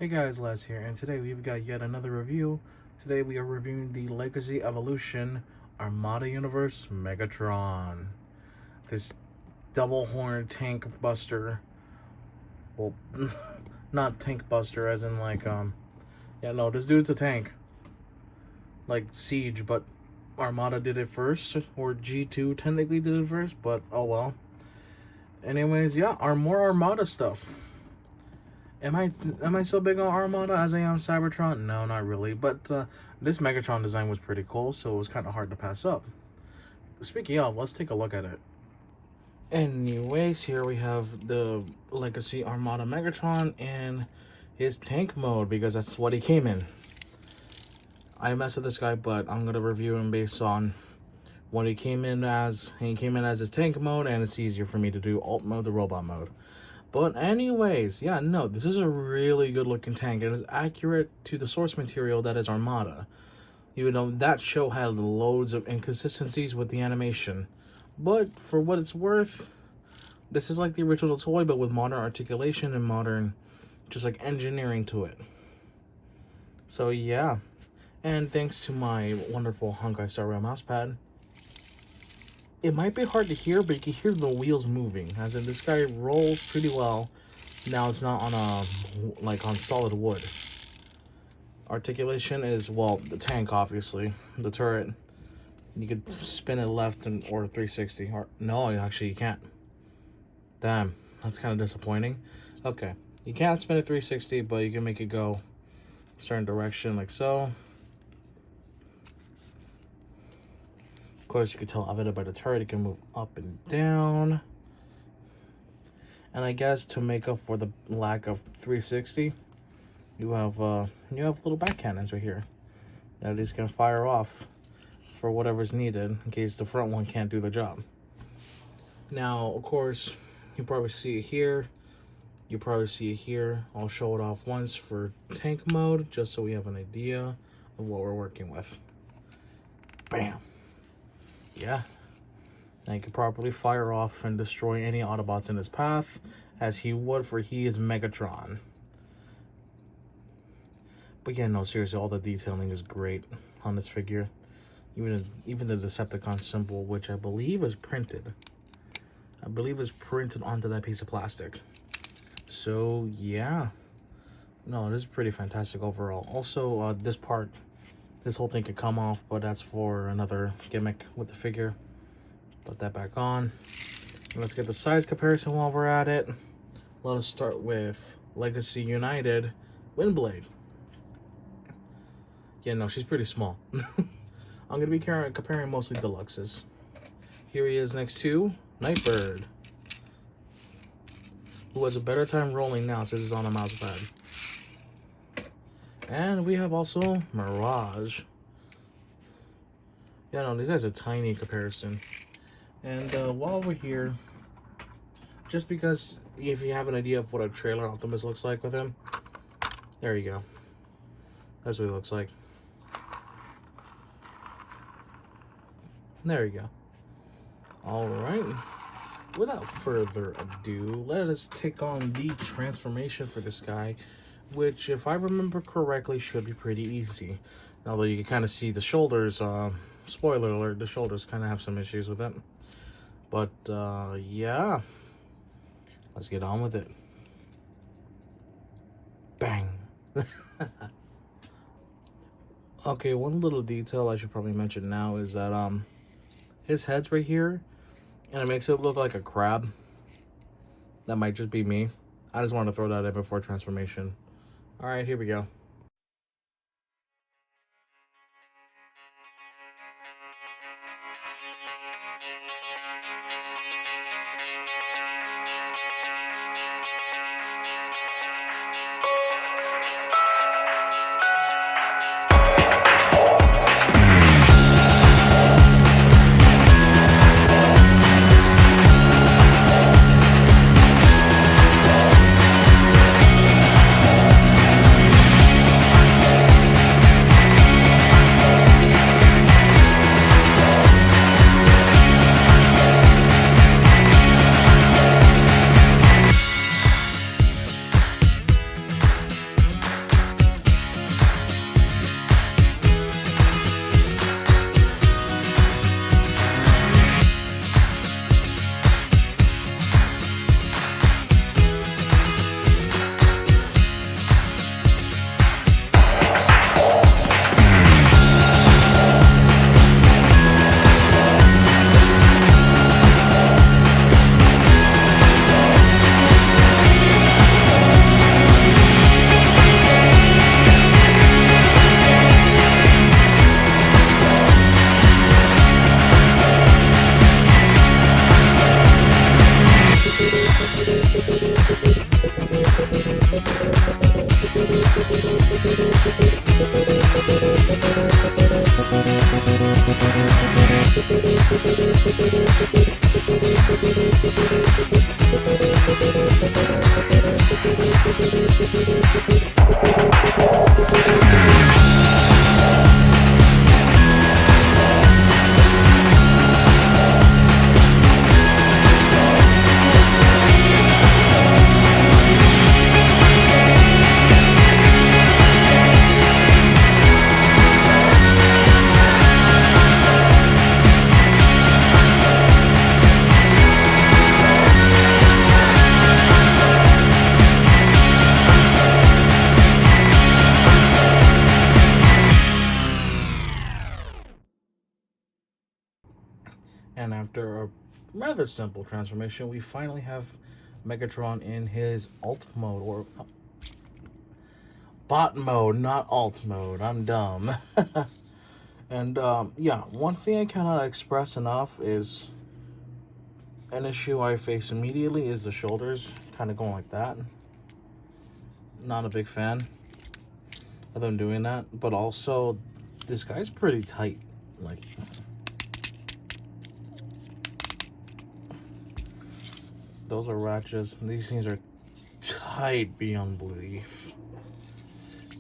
Hey guys, Les here, and today we've got yet another review. Today we are reviewing the Legacy Evolution Armada Universe Megatron. This double horn tank buster. Well, not tank buster as in like, yeah, no, this dude's a tank. Like Siege, but Armada did it first, or G2 technically did it first, but oh well. Anyways, yeah, more Armada stuff. Am I so big on Armada as I am Cybertron? No, not really. But this Megatron design was pretty cool, so it was kind of hard to pass up. Speaking of, let's take a look at it. Anyways, here we have the Legacy Armada Megatron in his tank mode, because that's what he came in. I messed with this guy, but I'm going to review him based on what he came in as. He came in as his tank mode, and it's easier for me to do alt mode, the robot mode. But anyways, yeah, no, this is a really good looking tank. It is accurate to the source material that is Armada. Even though that show had loads of inconsistencies with the animation. But for what it's worth, this is like the original toy, but with modern articulation and modern, just like engineering to it. So yeah, and thanks to my wonderful Honkai Star Rail mousepad. It might be hard to hear, but you can hear the wheels moving. As in, this guy rolls pretty well. Now it's not on on solid wood. Articulation is, well, the tank, obviously. The turret. You could spin it left or 360. Or no, actually you can't. Damn, that's kind of disappointing. Okay, you can't spin it 360, but you can make it go a certain direction, like so. Of course, you can tell evident by the turret, it can move up and down. And I guess to make up for the lack of 360, you have little back cannons right here that these can fire off for whatever's needed in case the front one can't do the job. Now, of course, you probably see it here. You probably see it here. I'll show it off once for tank mode, just so we have an idea of what we're working with. Bam. Yeah, now he can properly fire off and destroy any Autobots in his path, as he would, for he is Megatron. But yeah, no, seriously, all the detailing is great on this figure. Even the Decepticon symbol, which I believe is printed. I believe is printed onto that piece of plastic. So yeah, no, this is pretty fantastic overall. Also, this whole thing could come off, but that's for another gimmick with the figure. Put that back on. And let's get the size comparison while we're at it. Let us start with Legacy United Windblade. Yeah, no, she's pretty small. I'm going to be comparing mostly deluxes. Here he is next to Nightbird, who has a better time rolling now since it's on a mouse pad. And we have also Mirage. Yeah, no, these guys are tiny in comparison. And while we're here, just because if you have an idea of what a trailer Optimus looks like with him, there you go. That's what he looks like. There you go. Alright. Without further ado, let us take on the transformation for this guy, which, if I remember correctly, should be pretty easy. Although you can kind of see the shoulders, spoiler alert, the shoulders kind of have some issues with it. But, yeah. Let's get on with it. Bang. Okay, one little detail I should probably mention now is that, his head's right here, and it makes it look like a crab. That might just be me. I just wanted to throw that in before transformation. Alright, here we go. And after a rather simple transformation, we finally have Megatron in his alt mode, or bot mode, not alt mode. I'm dumb. And yeah, one thing I cannot express enough is an issue I face immediately is the shoulders kind of going like that. Not a big fan of them doing that, but also this guy's pretty tight. Like, those are ratchets. These things are tight beyond belief.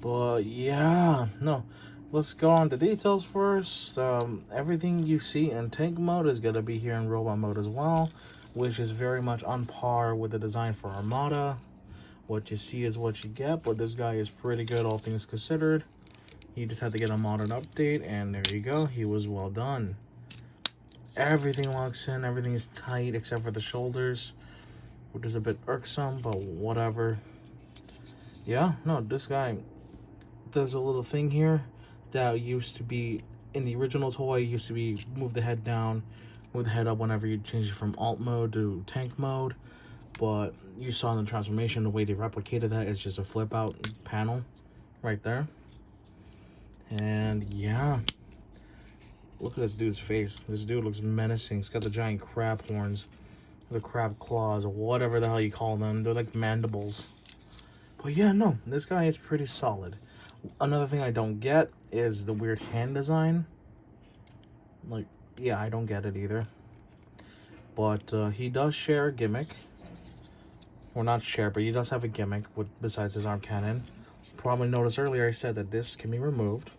But yeah, no. Let's go on to details first. Everything you see in tank mode is going to be here in robot mode as well, which is very much on par with the design for Armada. What you see is what you get, but this guy is pretty good, all things considered. He just had to get a modern update, and there you go. He was well done. Everything locks in. Everything is tight except for the shoulders, which is a bit irksome, but whatever. Yeah, no, this guy does a little thing here that used to be in the original toy. Used to be move the head down, move the head up whenever you change it from alt mode to tank mode. But you saw in the transformation, the way they replicated that is just a flip out panel right there. And yeah, look at this dude's face. This dude looks menacing. He's got the giant crab horns, the crab claws, or whatever the hell you call them. They're like mandibles. But yeah, no, this guy is pretty solid. Another thing I don't get is the weird hand design. Like, yeah, I don't get it either. But he does share a gimmick. Or not share, but he does have a gimmick with besides his arm cannon. Probably noticed earlier I said that this can be removed.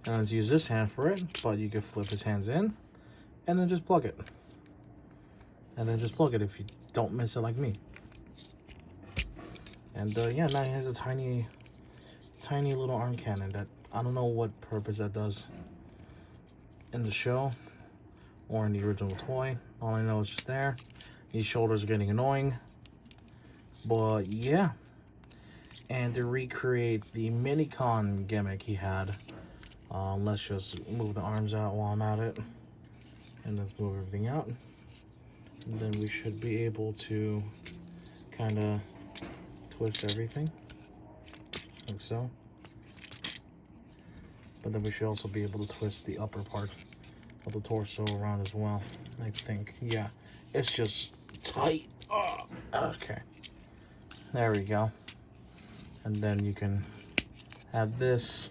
And let's use this hand for it. But you can flip his hands in and then just plug it. And then just plug it if you don't miss it like me. And yeah, now he has a tiny little arm cannon that I don't know what purpose that does in the show or in the original toy. All I know is just there. These shoulders are getting annoying. But yeah. And to recreate the Minicon gimmick he had, let's just move the arms out while I'm at it. And let's move everything out. And then we should be able to kind of twist everything. Like so. But then we should also be able to twist the upper part of the torso around as well, I think. Yeah, it's just tight. Oh, okay. There we go. And then you can have this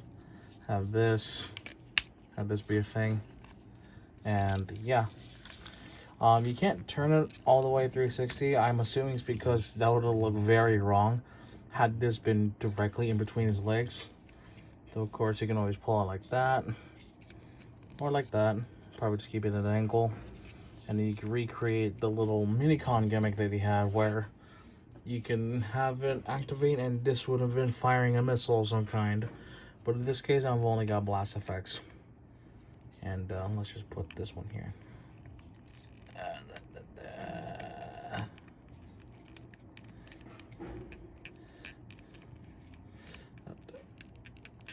be a thing. And yeah. You can't turn it all the way 360. I'm assuming it's because that would look very wrong had this been directly in between his legs. So of course you can always pull it like that or like that. Probably just keep it at an angle. And then you can recreate the little Minicon gimmick that he had where you can have it activate and this would have been firing a missile of some kind. But in this case I've only got blast effects. And let's just put this one here.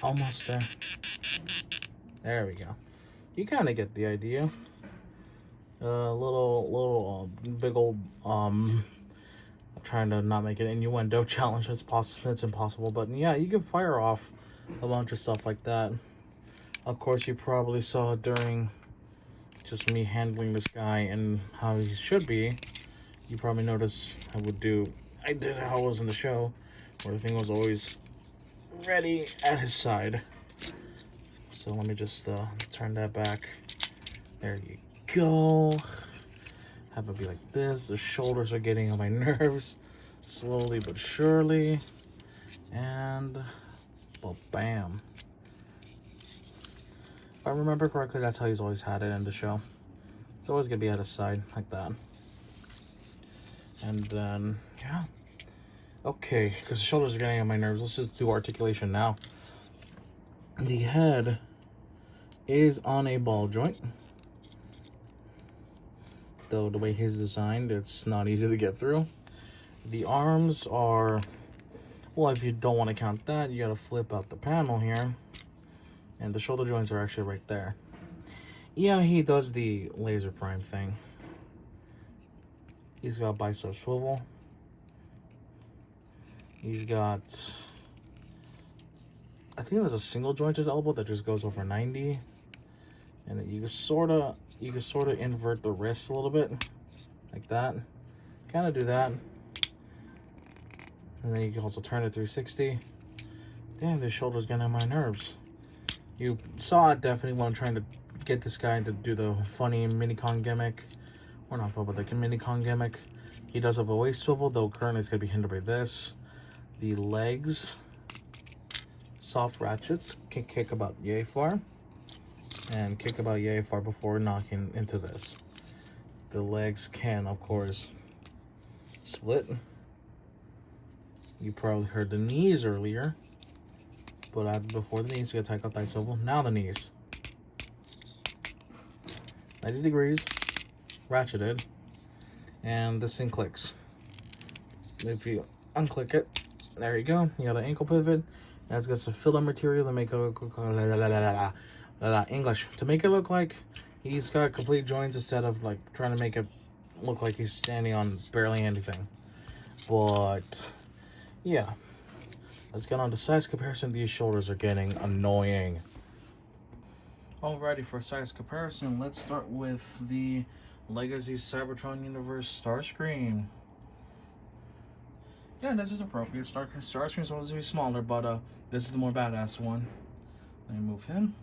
Almost there. There we go. You kind of get the idea. Little big old I'm trying to not make it innuendo challenge. It's possible. It's impossible. But yeah, you can fire off a bunch of stuff like that. Of course, you probably saw during just me handling this guy and how he should be. You probably noticed I did how it was in the show, where the thing was always ready at his side. So let me just turn that back. There you go. Have it be like this. The shoulders are getting on my nerves, slowly but surely. And, well, bam. If I remember correctly, that's how he's always had it in the show. It's always gonna be at his side, like that. And then, yeah. Okay, because the shoulders are getting on my nerves. Let's just do articulation now. The head is on a ball joint. Though the way he's designed, it's not easy to get through. The arms are, well, if you don't want to count that, you gotta flip out the panel here. And the shoulder joints are actually right there. Yeah, he does the laser prime thing. He's got bicep swivel. He's got, I think there's a single jointed elbow that just goes over 90. And you can sort of invert the wrist a little bit, like that. Kind of do that. And then you can also turn it 360. Damn, this shoulder's getting on my nerves. You saw it definitely when I'm trying to get this guy to do the funny mini-con gimmick. Or not, but the mini-con gimmick. He does have a waist swivel, though currently it's going to be hindered by this. The legs, soft ratchets, can kick about yay far. And kick about yay far before knocking into this. The legs can, of course, split. You probably heard the knees earlier. But before the knees, we got takeoff thigh swivel. Now the knees. 90 degrees. Ratcheted. And this thing clicks. If you unclick it, there you go. You got an ankle pivot. And it's got some filler material to make it look English. To make it look like he's got complete joints instead of like trying to make it look like he's standing on barely anything. But yeah. Let's get on to size comparison. These shoulders are getting annoying. Alrighty, for size comparison, let's start with the Legacy Cybertron Universe Starscream. Yeah, this is appropriate. Starscream is supposed to be smaller, but this is the more badass one. Let me move him.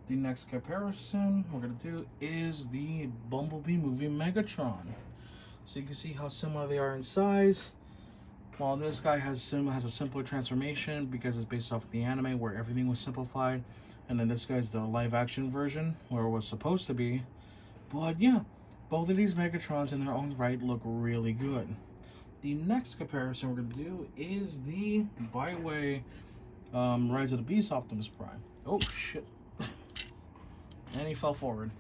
The next comparison we're gonna do is the Bumblebee movie Megatron. So you can see how similar they are in size. While this guy has a simpler transformation because it's based off of the anime where everything was simplified, and then this guy's the live action version where it was supposed to be. But yeah, both of these Megatrons in their own right look really good. The next comparison we're going to do is the Byway Rise of the Beast Optimus Prime. Oh shit. And he fell forward.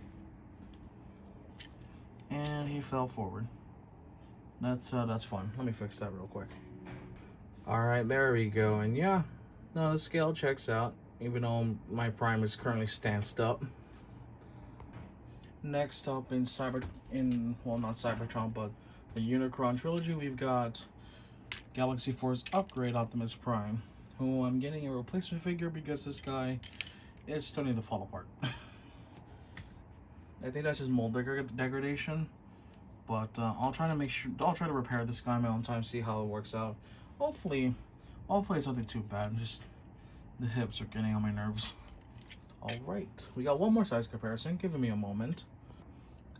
And he fell forward. That's fun. Let me fix that real quick. Alright, there we go. And yeah, no, the scale checks out, even though my Prime is currently stanced up. Next up in well, not Cybertron, but the Unicron trilogy, we've got Galaxy Force Upgrade Optimus Prime, who I'm getting a replacement figure because this guy is starting to fall apart. I think that's just mold degradation. But I'll try to repair this guy in my own time, see how it works out. Hopefully it's nothing too bad. Just the hips are getting on my nerves. Alright, we got one more size comparison, giving me a moment.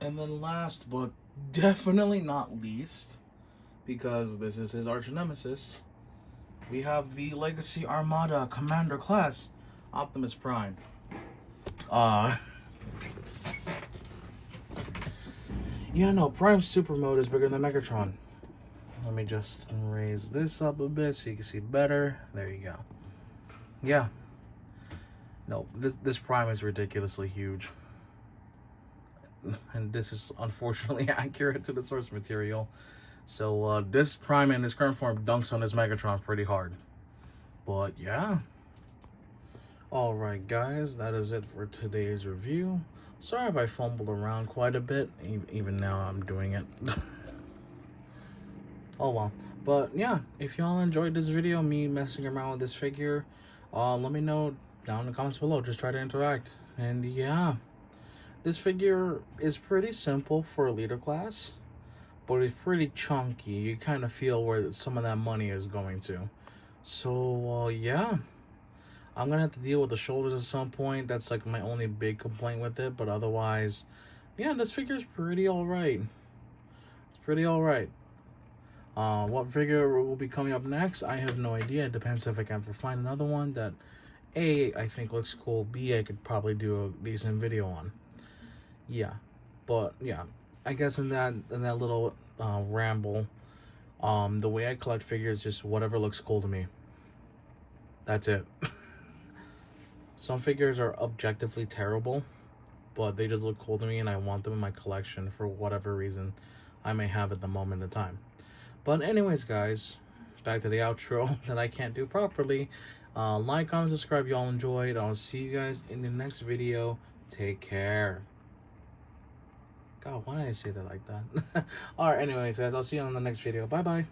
And then last but definitely not least, because this is his arch nemesis, we have the Legacy Armada Commander Class Optimus Prime. Yeah, no, Prime Super Mode is bigger than Megatron. Let me just raise this up a bit so you can see better. There you go. Yeah. No, this Prime is ridiculously huge. And this is unfortunately accurate to the source material. So this Prime in his current form dunks on this Megatron pretty hard. But yeah. Alright guys, that is it for today's review. Sorry if I fumbled around quite a bit. Even now I'm doing it. Oh well. But yeah, if y'all enjoyed this video, me messing around with this figure, let me know down in the comments below. Just try to interact. And yeah, this figure is pretty simple for a leader class, but it's pretty chunky. You kind of feel where some of that money is going to. So, yeah. I'm gonna have to deal with the shoulders at some point. That's like my only big complaint with it. But otherwise, yeah, this figure's pretty alright. It's pretty alright. What figure will be coming up next? I have no idea. It depends if I can ever find another one that A, I think looks cool. B, I could probably do a decent video on. Yeah. But yeah. I guess in that little ramble, the way I collect figures, just whatever looks cool to me. That's it. Some figures are objectively terrible, but they just look cool to me and I want them in my collection for whatever reason I may have at the moment in time. But anyways, guys, back to the outro that I can't do properly. Like, comment, subscribe, y'all enjoyed. I'll see you guys in the next video. Take care. God, why did I say that like that? Alright, anyways, guys, I'll see you on the next video. Bye-bye.